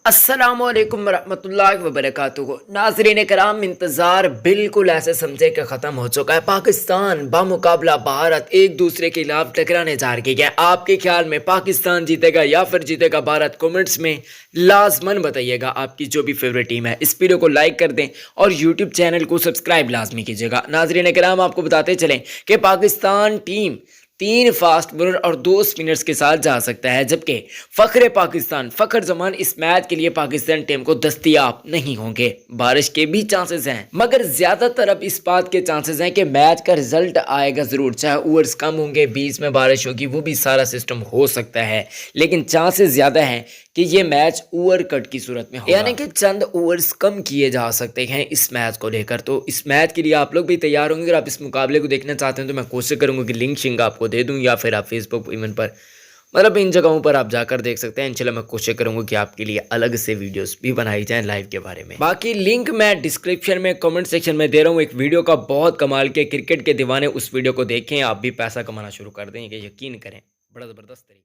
السلام علیکم ورحمۃ اللہ وبرکاتہ۔ ناظرین کرام، انتظار بالکل ایسے سمجھے کہ ختم ہو چکا ہے۔ پاکستان بمقابلہ بھارت ایک دوسرے کے خلاف ٹکرانے جا رہی ہے۔ آپ کے خیال میں پاکستان جیتے گا یا پھر جیتے گا بھارت؟ کمنٹس میں لازماً بتائیے گا آپ کی جو بھی فیوریٹ ٹیم ہے۔ اس ویڈیو کو لائک کر دیں اور یوٹیوب چینل کو سبسکرائب لازمی کیجیے گا۔ ناظرین کرام، آپ کو بتاتے چلیں کہ پاکستان ٹیم 3 فاسٹ بولر اور 2 اسپنرز کے ساتھ جا سکتا ہے، جبکہ فخر پاکستان فخر زمان اس میچ کے لیے پاکستان ٹیم کو دستیاب نہیں ہوں گے۔ بارش کے بھی چانسز ہیں، مگر زیادہ تر اب اس بات کے چانسز ہیں کہ میچ کا رزلٹ آئے گا ضرور، چاہے اوورز کم ہوں گے، بیچ میں بارش ہوگی، وہ بھی سارا سسٹم ہو سکتا ہے، لیکن چانسز زیادہ ہیں کہ یہ میچ اوور کٹ کی صورت میں ہوگا، یعنی کہ چند اوورز کم کیے جا سکتے ہیں اس میچ کو لے کر۔ تو اس میچ کے لیے آپ لوگ بھی تیار ہوں گے۔ اگر آپ اس مقابلے کو دیکھنا چاہتے ہیں تو میں کوشش کروں گا کہ لنک شنگ آپ کو دے دوں، یا پھر آپ فیس بک ایونٹ پر ان جگہوں پر آپ جا کر دیکھ سکتے ہیں۔ انشاءاللہ میں کوشش کروں گا کہ آپ کے لیے الگ سے ویڈیوز بھی بنائی جائیں لائیو کے بارے میں۔ باقی لنک میں ڈسکرپشن میں کمنٹ سیکشن میں دے رہا ہوں، ایک ویڈیو کا بہت کمال کے کرکٹ کے دیوانے اس ویڈیو کو دیکھیں، آپ بھی پیسہ کمانا شروع کر دیں، کہ یقین کریں بڑا زبردست طریقہ۔